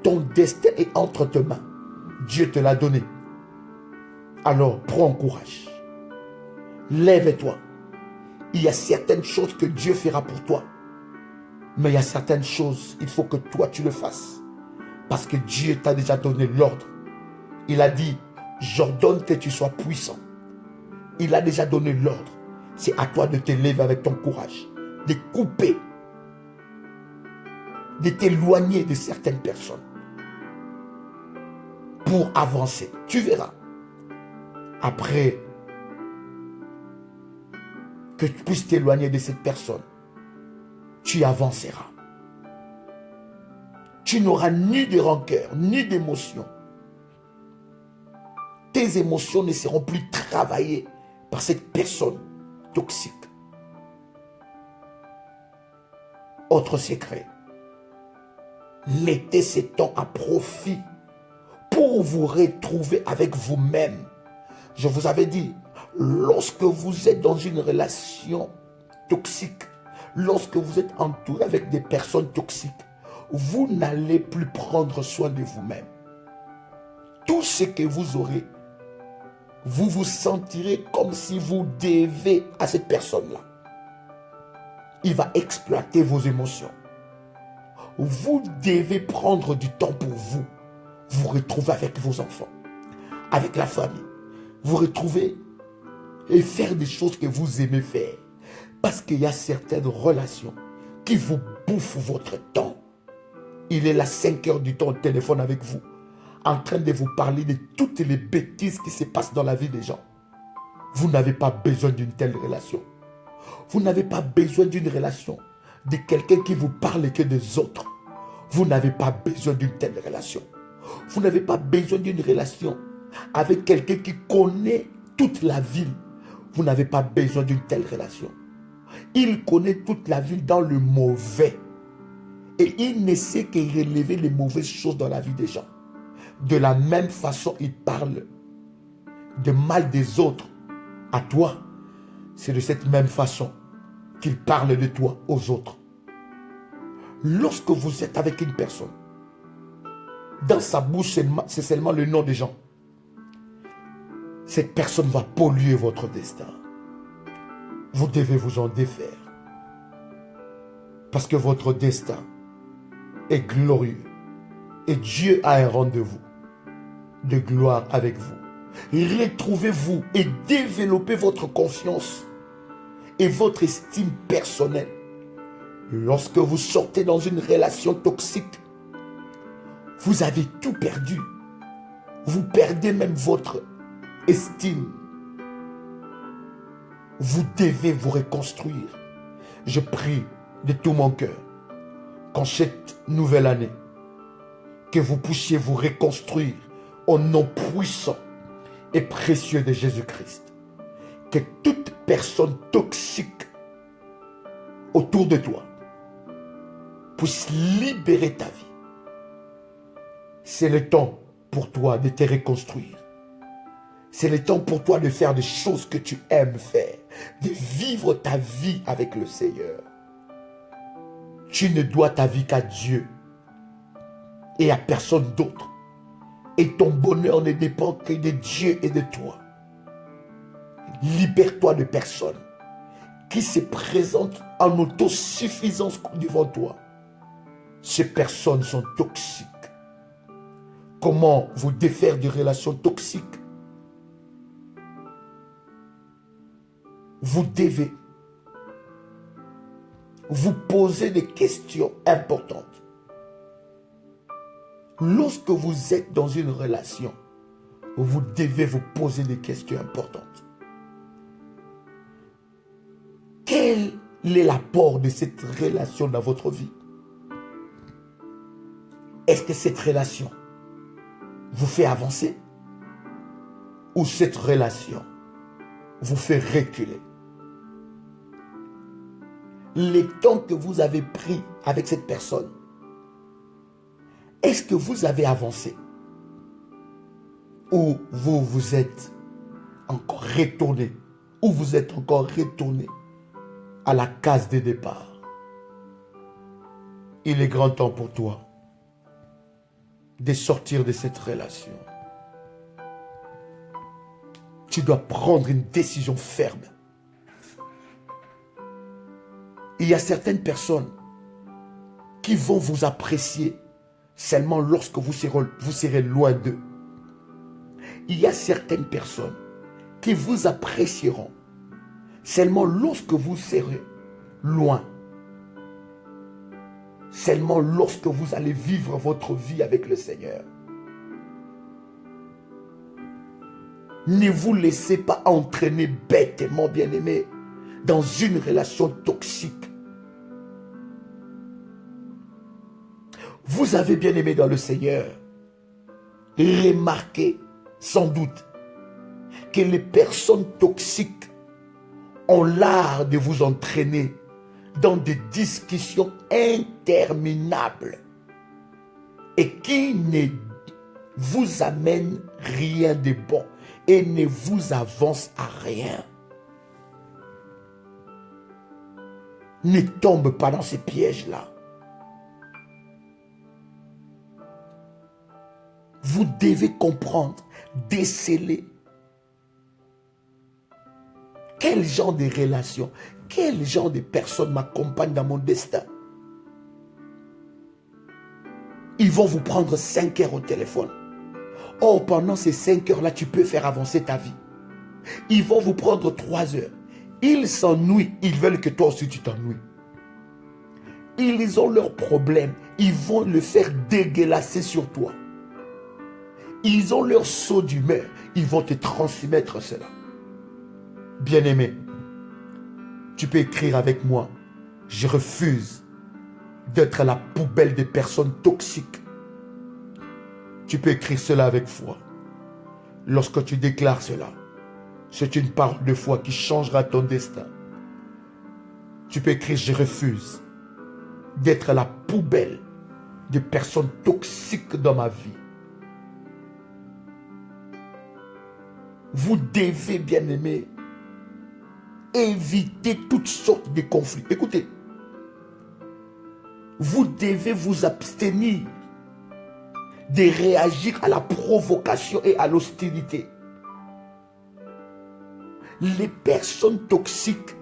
Ton destin est entre tes mains. Dieu te l'a donné. Alors, prends courage. Lève-toi. Il y a certaines choses que Dieu fera pour toi. Mais il y a certaines choses, il faut que toi, tu le fasses. Parce que Dieu t'a déjà donné l'ordre. Il a dit, j'ordonne que tu sois puissant. Il a déjà donné l'ordre. C'est à toi de te lever avec ton courage. De couper. De t'éloigner de certaines personnes. Pour avancer. Tu verras. Après que tu puisses t'éloigner de cette personne, tu avanceras. Tu n'auras ni de rancœur, ni d'émotion. Tes émotions ne seront plus travaillées par cette personne toxique. Autre secret. Mettez ces temps à profit pour vous retrouver avec vous-même. Je vous avais dit, lorsque vous êtes dans une relation toxique, lorsque vous êtes entouré avec des personnes toxiques, vous n'allez plus prendre soin de vous-même. Tout ce que vous aurez, vous vous sentirez comme si vous devez à cette personne-là. Il va exploiter vos émotions. Vous devez prendre du temps pour vous. Vous retrouver avec vos enfants, avec la famille. Vous retrouver et faire des choses que vous aimez faire. Parce qu'il y a certaines relations qui vous bouffent votre temps. Il est là 5 heures du temps au téléphone avec vous, en train de vous parler de toutes les bêtises qui se passent dans la vie des gens. Vous n'avez pas besoin d'une telle relation. Vous n'avez pas besoin d'une relation de quelqu'un qui vous parle que des autres. Vous n'avez pas besoin d'une telle relation. Vous n'avez pas besoin d'une relation avec quelqu'un qui connaît toute la ville. Vous n'avez pas besoin d'une telle relation. Il connaît toute la ville dans le mauvais. Et il ne sait que relever les mauvaises choses dans la vie des gens. De la même façon, il parle de mal des autres à toi. c'est de cette même façon qu'il parle de toi aux autres. Lorsque vous êtes avec une personne, dans sa bouche, c'est seulement le nom des gens. Cette personne va polluer votre destin. Vous devez vous en défaire. Parce que votre destin est glorieux. Et Dieu a un rendez-vous de gloire avec vous. Retrouvez-vous et développez votre confiance et votre estime personnelle. Lorsque vous sortez dans une relation toxique, vous avez tout perdu. Vous perdez même votre estime. Vous devez vous reconstruire. Je prie de tout mon cœur qu'en cette nouvelle année, que vous puissiez vous reconstruire au nom puissant et précieux de Jésus-Christ. Que toute personne toxique autour de toi puisse libérer ta vie. C'est le temps pour toi de te reconstruire. C'est le temps pour toi de faire des choses que tu aimes faire, de vivre ta vie avec le Seigneur. Tu ne dois ta vie qu'à Dieu et à personne d'autre. Et ton bonheur ne dépend que de Dieu et de toi. Libère-toi de personnes qui se présentent en autosuffisance devant toi. Ces personnes sont toxiques. Comment vous défaire de relations toxiques? Vous devez vous poser des questions importantes. Lorsque vous êtes dans une relation, vous devez vous poser des questions importantes. Quel est l'apport de cette relation dans votre vie? Est-ce que cette relation vous fait avancer? Ou cette relation vous fait reculer? Les temps que vous avez pris avec cette personne, est-ce que vous avez avancé? Ou vous êtes encore retourné? Ou vous êtes encore retourné à la case de départ? Il est grand temps pour toi de sortir de cette relation. Tu dois prendre une décision ferme. Il y a certaines personnes qui vont vous apprécier seulement lorsque vous serez loin d'eux. Il y a certaines personnes qui vous apprécieront seulement lorsque vous serez loin. Seulement lorsque vous allez vivre votre vie avec le Seigneur. Ne vous laissez pas entraîner bêtement, bien-aimés, dans une relation toxique. Vous avez, bien-aimé dans le Seigneur, remarqué sans doute que les personnes toxiques ont l'art de vous entraîner dans des discussions interminables et qui ne vous amènent rien de bon et ne vous avancent à rien. Ne tombe pas dans ces pièges-là. Vous devez comprendre, déceler quel genre de relation, quel genre de personne m'accompagne dans mon destin. Ils vont vous prendre 5 heures au téléphone. Or, pendant ces 5 heures-là, tu peux faire avancer ta vie. Ils vont vous prendre 3 heures. Ils s'ennuient, ils veulent que toi aussi tu t'ennuies. Ils ont leurs problèmes, ils vont le faire dégueulasser sur toi. Ils ont leur saut d'humeur, ils vont te transmettre cela. Bien-aimé, tu peux écrire avec moi. Je refuse d'être la poubelle des personnes toxiques. Tu peux écrire cela avec foi. Lorsque tu déclares cela, c'est une parole de foi qui changera ton destin. Tu peux écrire: je refuse d'être la poubelle des personnes toxiques dans ma vie. Vous devez, bien-aimés, éviter toutes sortes de conflits. Écoutez, vous devez vous abstenir de réagir à la provocation et à l'hostilité. Les personnes toxiques,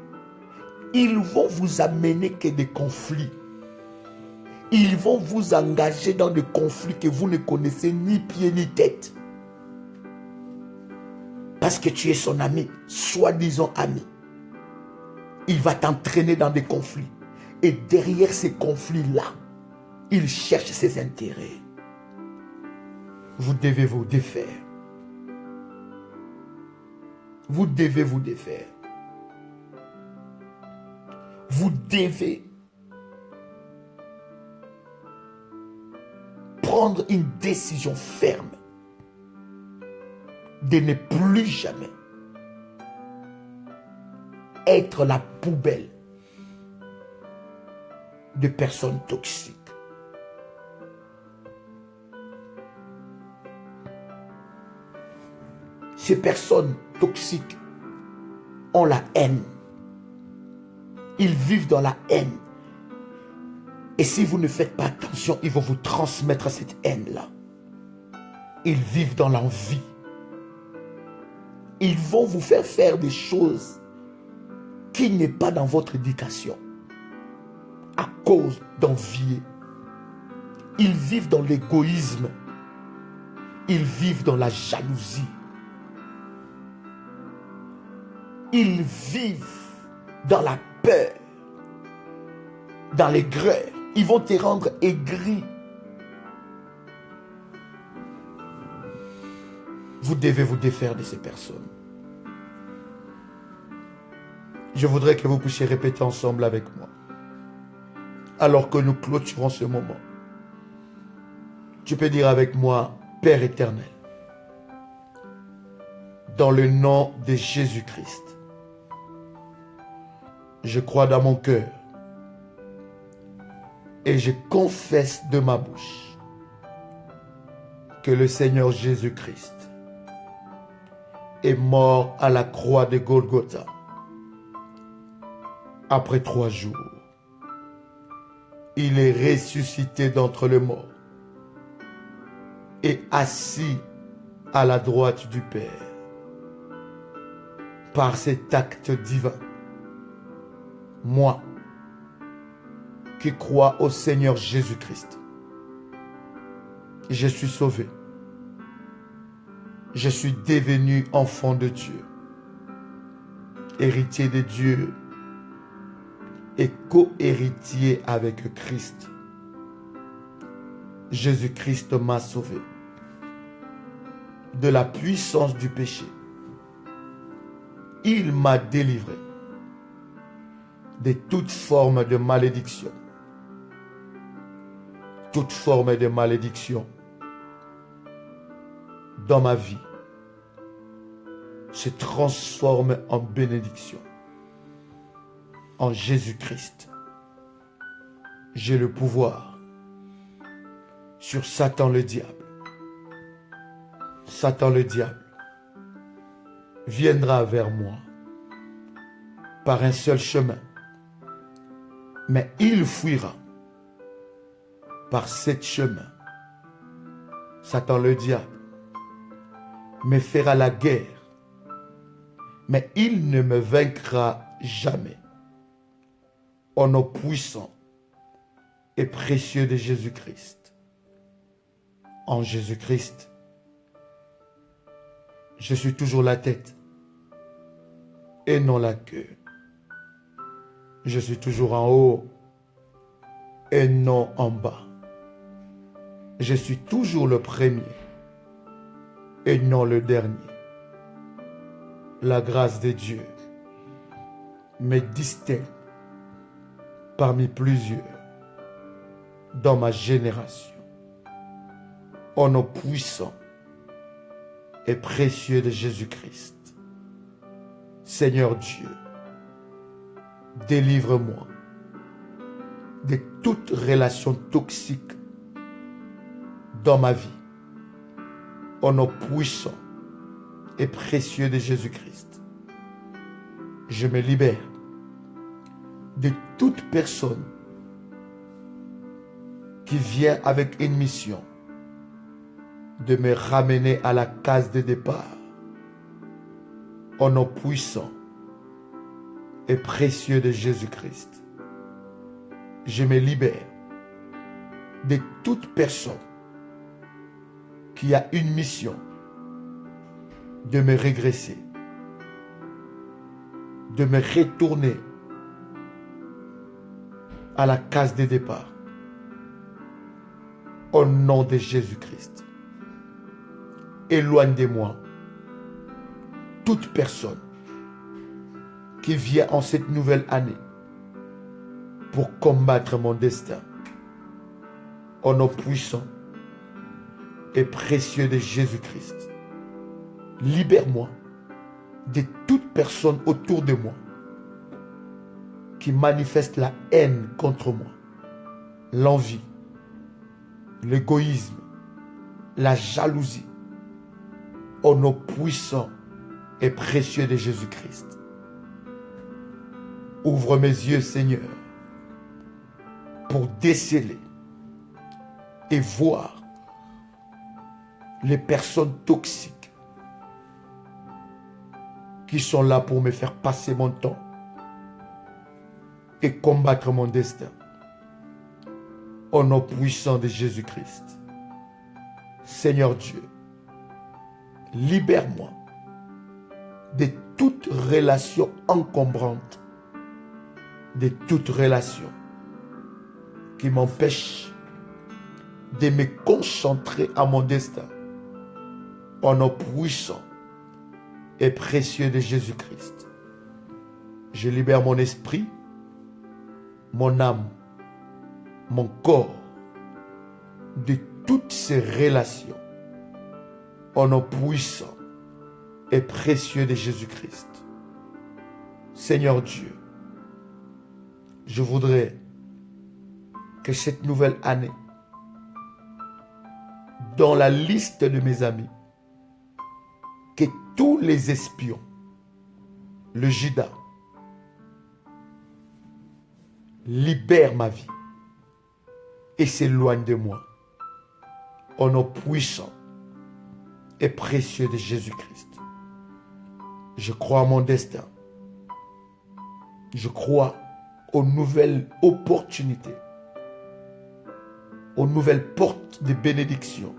ils vont vous amener que des conflits. Ils vont vous engager dans des conflits que vous ne connaissez ni pied ni tête. Parce que tu es son ami, soi-disant ami. Il va t'entraîner dans des conflits. Et derrière ces conflits-là, il cherche ses intérêts. Vous devez vous défaire. Vous devez vous défaire. Vous devez prendre une décision ferme de ne plus jamais être la poubelle de personnes toxiques. Ces personnes toxiques ont la haine. Ils vivent dans la haine. Et si vous ne faites pas attention, ils vont vous transmettre cette haine-là. Ils vivent dans l'envie. Ils vont vous faire faire des choses qui n'est pas dans votre éducation. À cause d'envier. Ils vivent dans l'égoïsme. Ils vivent dans la jalousie. Ils vivent dans la peur, dans l'aigreur. Ils vont te rendre aigri. Vous devez vous défaire de ces personnes. Je voudrais que vous puissiez répéter ensemble avec moi. Alors que nous clôturons ce moment. Tu peux dire avec moi, Père éternel, dans le nom de Jésus-Christ, je crois dans mon cœur et je confesse de ma bouche que le Seigneur Jésus-Christ est mort à la croix de Golgotha après 3 jours. Il est ressuscité d'entre les morts et assis à la droite du Père. Par cet acte divin, moi qui crois au Seigneur Jésus-Christ, je suis sauvé. Je suis devenu enfant de Dieu, héritier de Dieu et co-héritier avec Christ. Jésus-Christ m'a sauvé de la puissance du péché. Il m'a délivré de toute forme de malédiction. Toute forme de malédiction dans ma vie se transforme en bénédiction. En Jésus-Christ, j'ai le pouvoir sur Satan le diable. Satan le diable viendra vers moi par un seul chemin, mais il fuira par 7 chemins. Satan le diable me fera la guerre, mais il ne me vaincra jamais. Au nom puissant et précieux de Jésus-Christ. En Jésus-Christ, je suis toujours la tête et non la queue. Je suis toujours en haut et non en bas. Je suis toujours le premier et non le dernier. La grâce de Dieu me distingue parmi plusieurs dans ma génération. Au nom puissant et précieux de Jésus-Christ. Seigneur Dieu, délivre-moi de toute relation toxique dans ma vie. Au nom puissant et précieux de Jésus-Christ. Je me libère de toute personne qui vient avec une mission de me ramener à la case de départ. Au nom puissant et précieux de Jésus-Christ, je me libère de toute personne qui a une mission de me régresser, de me retourner à la case de départ. Au nom de Jésus-Christ, éloigne de moi toute personne qui vient en cette nouvelle année pour combattre mon destin. Au nom puissant et précieux de Jésus-Christ, libère-moi de toute personne autour de moi qui manifeste la haine contre moi, l'envie, l'égoïsme, la jalousie. Au nom puissant et précieux de Jésus-Christ, ouvre mes yeux, Seigneur, pour déceler et voir les personnes toxiques qui sont là pour me faire passer mon temps et combattre mon destin. Au nom puissant de Jésus-Christ, Seigneur Dieu, libère-moi de toute relation encombrante, de toute relation qui m'empêche de me concentrer à mon destin. Au nom puissant et précieux de Jésus-Christ, je libère mon esprit, mon âme, mon corps de toutes ces relations. Au nom puissant et précieux de Jésus-Christ. Seigneur Dieu, je voudrais que cette nouvelle année, dans la liste de mes amis, que tous les espions, le Judas, libèrent ma vie et s'éloignent de moi. Au nom puissant et précieux de Jésus-Christ. Je crois à mon destin. Je crois aux nouvelles opportunités, aux nouvelles portes de bénédiction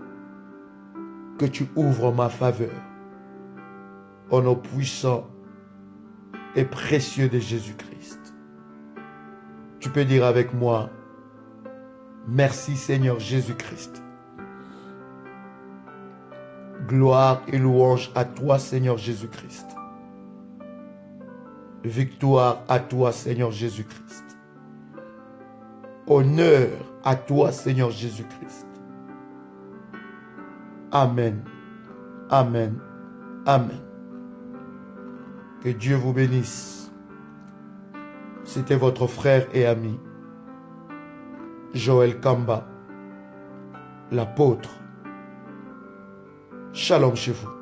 que tu ouvres en ma faveur. Au nom puissant et précieux de Jésus-Christ. Tu peux dire avec moi, merci Seigneur Jésus-Christ. Gloire et louange à toi, Seigneur Jésus-Christ. Victoire à toi, Seigneur Jésus-Christ. Honneur à toi, Seigneur Jésus-Christ. Amen. Amen. Amen. Que Dieu vous bénisse. C'était votre frère et ami, Joël Kamba, l'apôtre. Shalom chez vous.